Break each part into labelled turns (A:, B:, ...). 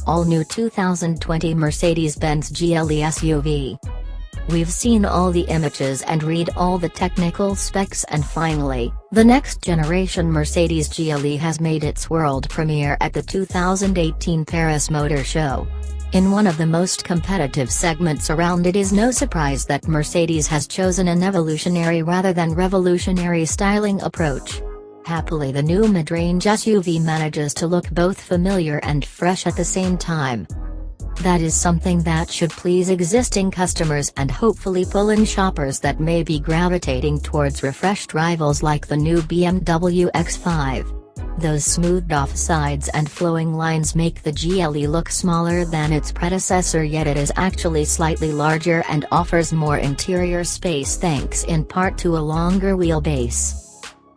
A: All-new 2020 Mercedes-Benz GLE SUV. We've seen all the images and read all the technical specs, and finally, the next-generation Mercedes GLE has made its world premiere at the 2018 Paris Motor Show. In one of the most competitive segments around, it is no surprise that Mercedes has chosen an evolutionary rather than revolutionary styling approach. Happily, the new mid-range SUV manages to look both familiar and fresh at the same time. That is something that should please existing customers and hopefully pull in shoppers that may be gravitating towards refreshed rivals like the new BMW X5. Those smoothed-off sides and flowing lines make the GLE look smaller than its predecessor, yet it is actually slightly larger and offers more interior space thanks in part to a longer wheelbase.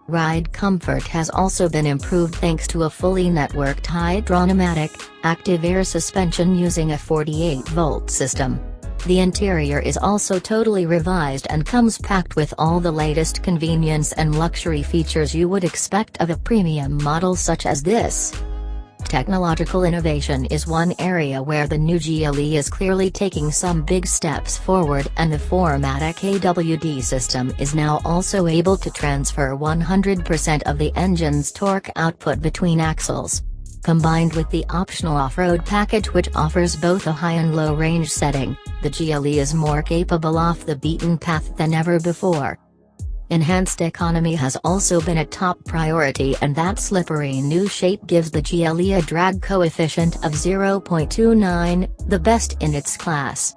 A: Ride comfort has also been improved thanks to a fully networked hydronomic, active air suspension using a 48-volt system. The interior is also totally revised and comes packed with all the latest convenience and luxury features you would expect of a premium model such as this. Technological innovation is one area where the new GLE is clearly taking some big steps forward, and the 4MATIC AWD system is now also able to transfer 100% of the engine's torque output between axles. Combined with the optional off-road package, which offers both a high and low range setting, the GLE is more capable off the beaten path than ever before. Enhanced economy has also been a top priority, and that slippery new shape gives the GLE a drag coefficient of 0.29, the best in its class.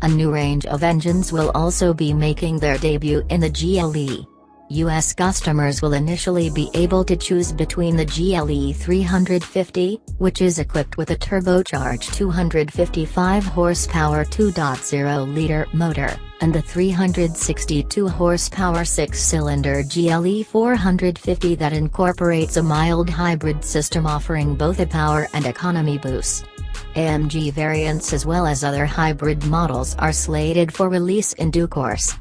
A: A new range of engines will also be making their debut in the GLE. US customers will initially be able to choose between the GLE 350, which is equipped with a turbocharged 255 horsepower 2.0-liter motor, and the 362 horsepower 6-cylinder GLE 450 that incorporates a mild hybrid system offering both a power and economy boost. AMG variants as well as other hybrid models are slated for release in due course.